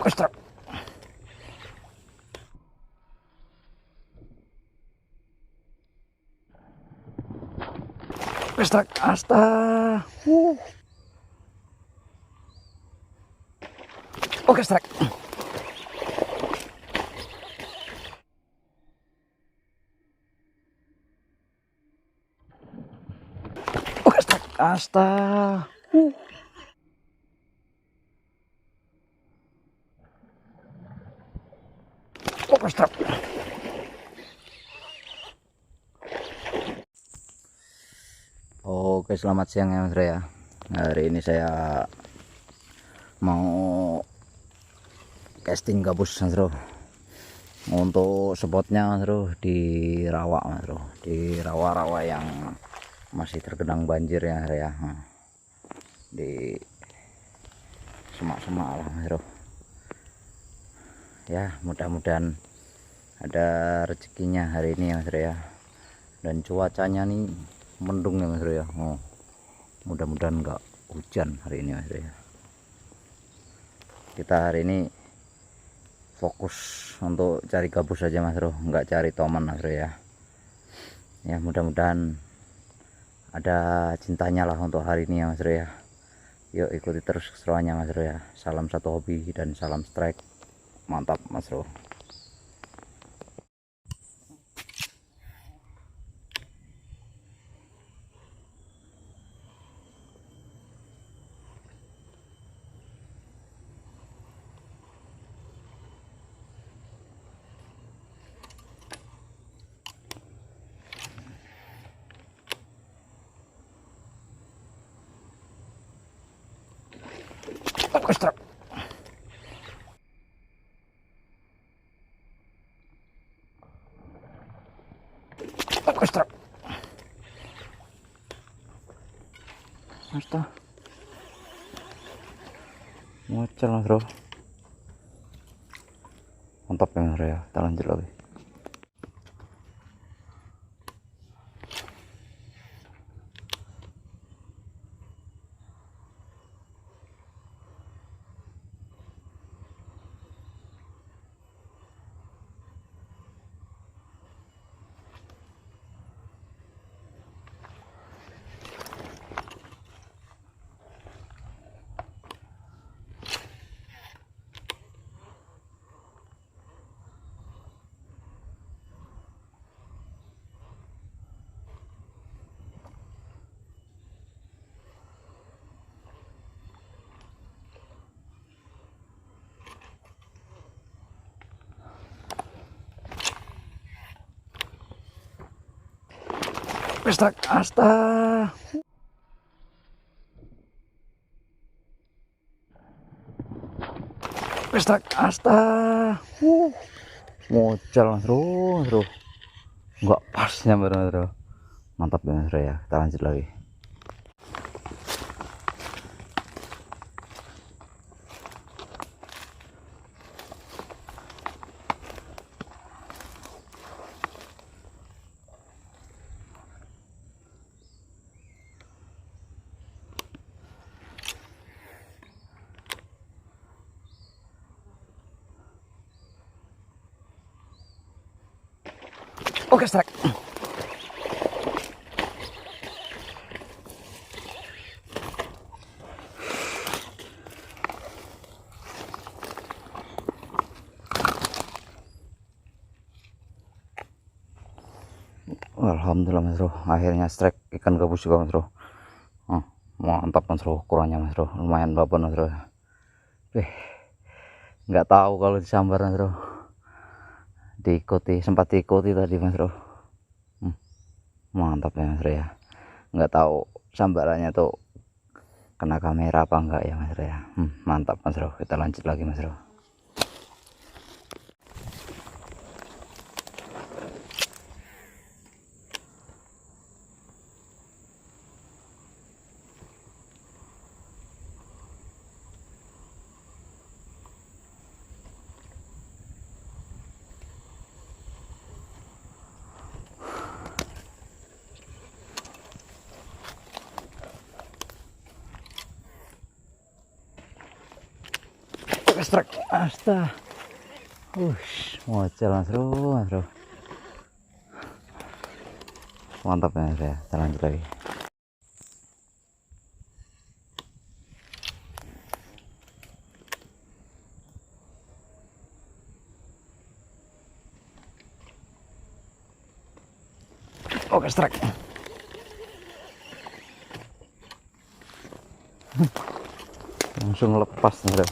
Strike. Strike. Asta. Oke, strike. Oke, strike. Asta. Oke, strike. Oke, selamat siang ya Mas Bro ya. Hari ini saya mau casting gabus Mas Bro. Untuk spotnya Mas Bro di rawa Mas Bro, di rawa-rawa yang masih tergenang banjir ya Mas Bro ya. Di semak-semak lah Mas Bro. Ya, mudah-mudahan ada rezekinya hari ini ya Mas Bro ya. Dan cuacanya nih mendung ya Mas Bro ya. Mudah-mudahan enggak hujan hari ini Mas Bro ya. Kita hari ini fokus untuk cari gabus saja Mas Bro, enggak cari toman Mas Bro ya. Ya, mudah-mudahan ada cintanya lah untuk hari ini ya Mas Bro ya. Yuk ikuti terus keseruannya Mas Bro ya. Salam satu hobi dan salam strike. Mantap Mas Bro. Oke, strike. Oke, strike. Asta. Ngocel Mas Bro. Mantap ya Mas Bro ya. Kita lanjut lagi. Strike. Asta. Strike. Asta. Ngocel Mas Bro, Mas Bro. Enggak pas nyamber Mas Bro. Mantap ya Mas Bro ya. Kita lanjut lagi. Oke, strike. Alhamdulillah Mas Bro, akhirnya strike ikan gabus juga Mas Bro. Mantap Mas Bro, ukurannya Mas Bro, lumayan babon Mas Bro. Nggak tahu kalau disambar Mas Bro. Sempat diikuti tadi Mas Bro. Mantap ya Mas Bro ya. Nggak tahu sambarannya tuh kena kamera apa enggak ya Mas Bro ya. Mantap Mas Bro, kita lanjut lagi Mas Bro. strike. Astaga. Mocel mas bro. Mantap ya saya. Kita lanjut lagi. Oke, strike. Langsung lepas bro.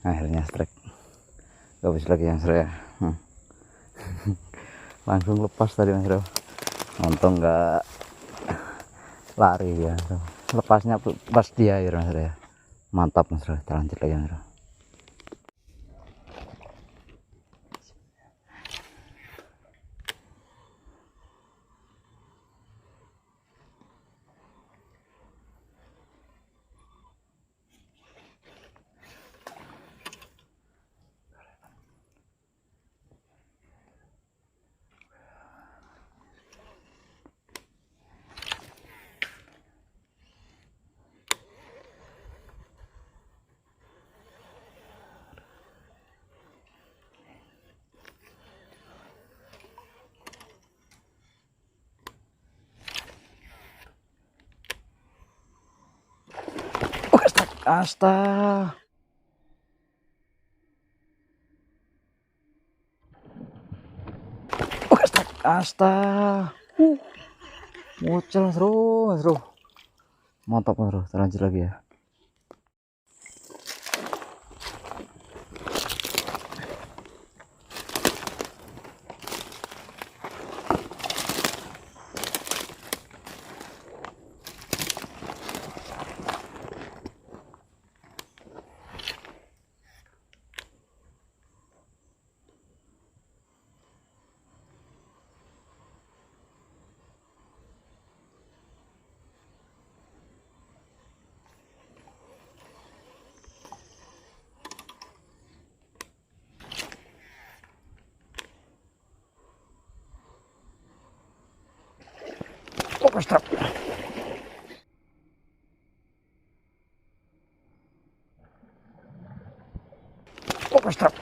Akhirnya strike. Gak bisa lagi yang saya. Langsung lepas tadi mas bro. Untung nggak lari ya bro. Lepasnya pas di air mas bro ya. Mantap mas bro. Kita lanjut lagi mas bro. Astaga. Astaga. Bocel mas bro. Mantap mas bro. Kita lanjut lagi ya. Strap. Strap.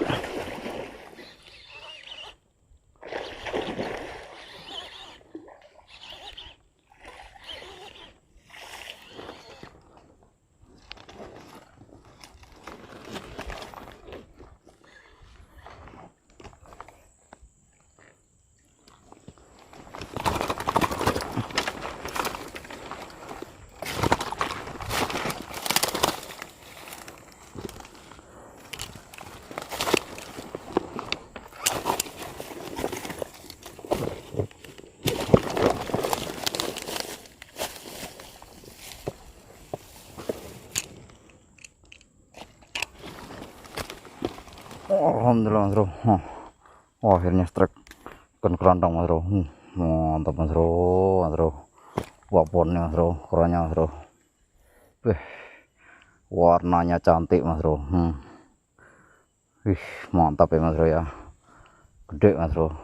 Alhamdulillah mas bro. Akhirnya strike ikan kerandang mas bro. Mantap mas bro. Waponnya mas bro, kerannya mas bro. Warnanya cantik mas bro. Mantap ya mas bro ya. Gede mas bro.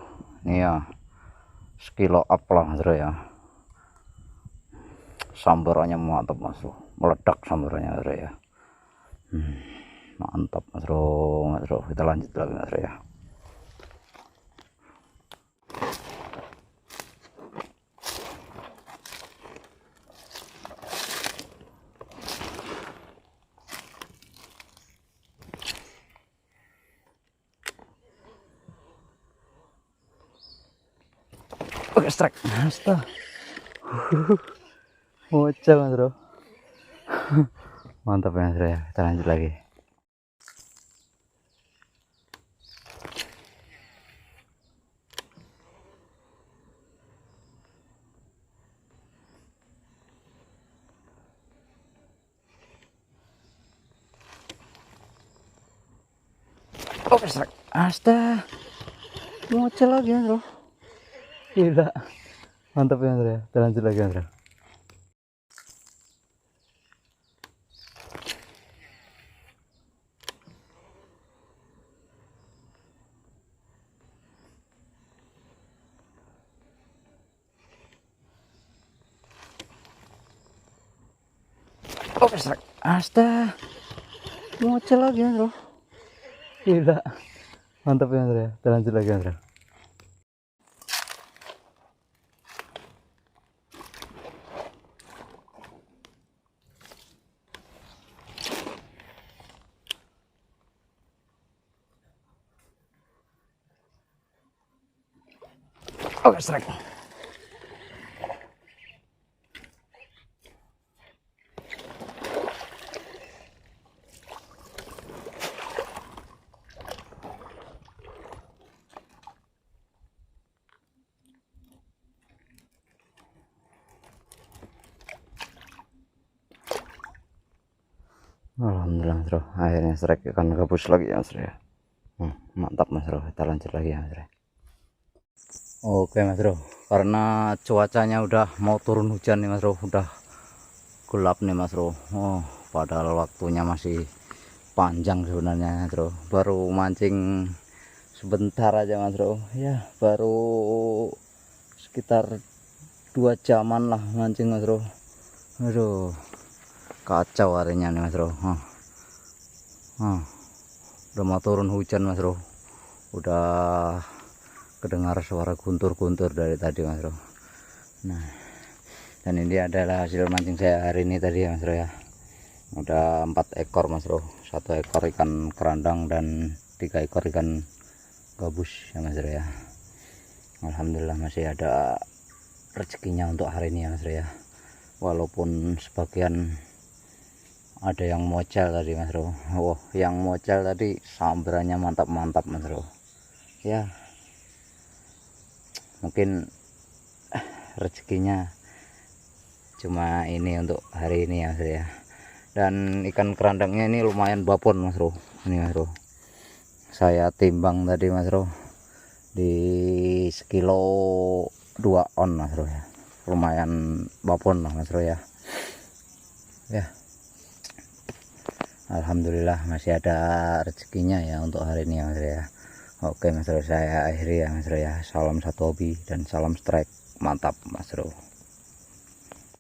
Ini ya sekilo up lah mas bro ya. Sambarannya mantap mas bro. Meledak sambarannya mas bro ya. Mantap mas bro. Kita lanjut lagi mas bro ya. Oke, strike. Astaga. Bocah mas bro. Mantap ya mas bro ya. Kita lanjut lagi. Oke, strike. Astaga. Ngocel lagi ya bro, gila mantap ya bro ya. Kita lanjut lagi ya bro. Oh serak, astaga ngocel lagi ya bro, gila mantap ya bro ya. Kita lanjut lagi ya bro. Oke serak. Alhamdulillah bro, akhirnya strike ikan gabus lagi ya mas bro ya. Mantap mas bro, kita lanjut lagi ya mas bro. Oke mas bro, karena cuacanya udah mau turun hujan nih mas bro, udah gelap nih mas bro. Padahal waktunya masih panjang sebenarnya mas bro, baru mancing sebentar aja mas bro ya, baru sekitar 2 jaman lah mancing mas bro. Aduh kacau harinya nih mas bro. Udah mau turun hujan mas bro, udah kedengar suara guntur-guntur dari tadi mas bro. Nah dan ini adalah hasil mancing saya hari ini tadi ya mas bro ya. Udah 4 ekor mas bro, 1 ekor ikan kerandang dan 3 ekor ikan gabus ya mas bro ya. Alhamdulillah masih ada rezekinya untuk hari ini ya mas bro ya, walaupun sebagian ada yang mocel tadi mas bro. Yang mocel tadi sambarannya mantap-mantap mas bro ya. Mungkin rezekinya cuma ini untuk hari ini ya mas bro ya. Dan ikan kerandangnya ini lumayan babon mas bro, ini mas bro. Saya timbang tadi mas bro di sekilo 2 on mas bro ya, lumayan babon lah mas bro ya. Alhamdulillah masih ada rezekinya ya untuk hari ini ya mas bro ya. Oke mas bro, saya akhiri ya mas bro ya. Salam satu hobi dan salam strike, mantap mas bro.